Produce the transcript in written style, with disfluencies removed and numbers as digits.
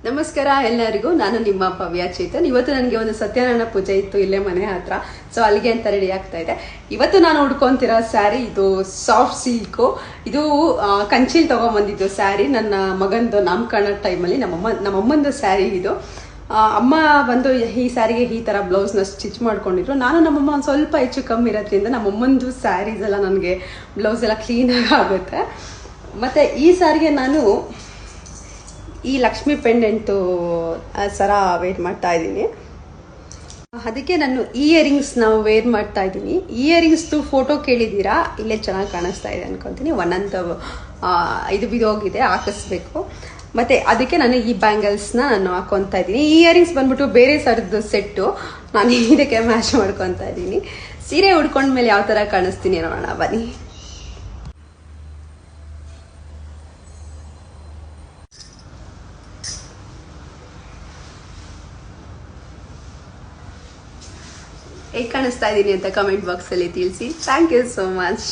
ನಮಸ್ಕಾರ ಎಲ್ಲರಿಗೂ. ನಾನು ನಿಮ್ಮ ಭವ್ಯ ಚೇತನ್. ಇವತ್ತು ನನಗೆ ಒಂದು ಸತ್ಯನಾರಾಯಣ ಪೂಜೆ ಇತ್ತು ಇಲ್ಲೇ ಮನೆ ಹತ್ರ. ಸೊ ಅಲ್ಲಿಗೆ ಅಂತ ರೆಡಿ ಆಗ್ತಾ ಇದೆ. ಇವತ್ತು ನಾನು ಉಡ್ಕೊಂತಿರೋ ಸ್ಯಾರಿ ಇದು ಸಾಫ್ಟ್ ಸಿಲ್ಕು. ಇದು ಕಂಚಿಲ್ ತಗೊಂಬಂದಿದ್ದು ಸ್ಯಾರಿ. ನನ್ನ ಮಗಂದು ನಾಮಕರಣ ಟೈಮಲ್ಲಿ ನಮ್ಮಮ್ಮಂದು ಸ್ಯಾರಿ ಇದು. ಅಮ್ಮ ಬಂದು ಈ ಸ್ಯಾರಿಗೆ ಈ ಥರ ಬ್ಲೌಸ್ನ ಸ್ಟಿಚ್ ಮಾಡ್ಕೊಂಡಿದ್ರು. ನಾನು ನಮ್ಮಮ್ಮ ಒಂದು ಸ್ವಲ್ಪ ಹೆಚ್ಚು ಕಮ್ಮಿ ಇರೋದ್ರಿಂದ ನಮ್ಮಮ್ಮಂದು ಸ್ಯಾರೀಸ್ ಎಲ್ಲ ನನಗೆ ಬ್ಲೌಸ್ ಎಲ್ಲ ಕ್ಲೀನಾಗಿ ಆಗುತ್ತೆ. ಮತ್ತು ಈ ಸ್ಯಾರಿಗೆ ನಾನು ಈ ಲಕ್ಷ್ಮಿ ಪೆಂಡೆಂಟು ಸರ ವೇರ್ ಮಾಡ್ತಾ ಇದ್ದೀನಿ. ಅದಕ್ಕೆ ನಾನು ಇಯರಿಂಗ್ಸ್ನ ವೇರ್ ಮಾಡ್ತಾ ಇದ್ದೀನಿ. ಇಯರಿಂಗ್ಸ್ದು ಫೋಟೋ ಕೇಳಿದ್ದೀರಾ, ಇಲ್ಲೇ ಚೆನ್ನಾಗಿ ಕಾಣಿಸ್ತಾ ಇದೆ ಅನ್ಕೊತೀನಿ. ಒಂದೊಂದು ಇದು ಬಿದೋಗಿದೆ, ಹಾಕಿಸ್ಬೇಕು. ಮತ್ತು ಅದಕ್ಕೆ ನಾನು ಈ ಬ್ಯಾಂಗಲ್ಸ್ನ ನಾನು ಹಾಕೊತಾ ಇದ್ದೀನಿ. ಇಯರಿಂಗ್ಸ್ ಬಂದ್ಬಿಟ್ಟು ಬೇರೆ ಸರದ್ದು ಸೆಟ್ಟು, ನಾನು ಇದಕ್ಕೆ ಮ್ಯಾಚ್ ಮಾಡ್ಕೊತಾ ಇದ್ದೀನಿ. ಸೀರೆ ಉಡ್ಕೊಂಡ್ಮೇಲೆ ಯಾವ ಥರ ಕಾಣಿಸ್ತೀನಿ ನೋಡೋಣ ಬನ್ನಿ. ಹೇಗೆ ಕಾಣಿಸ್ತಾ ಇದ್ದೀನಿ ಅಂತ ಕಮೆಂಟ್ ಬಾಕ್ಸಲ್ಲಿ ತಿಳಿಸಿ. Thank you so much.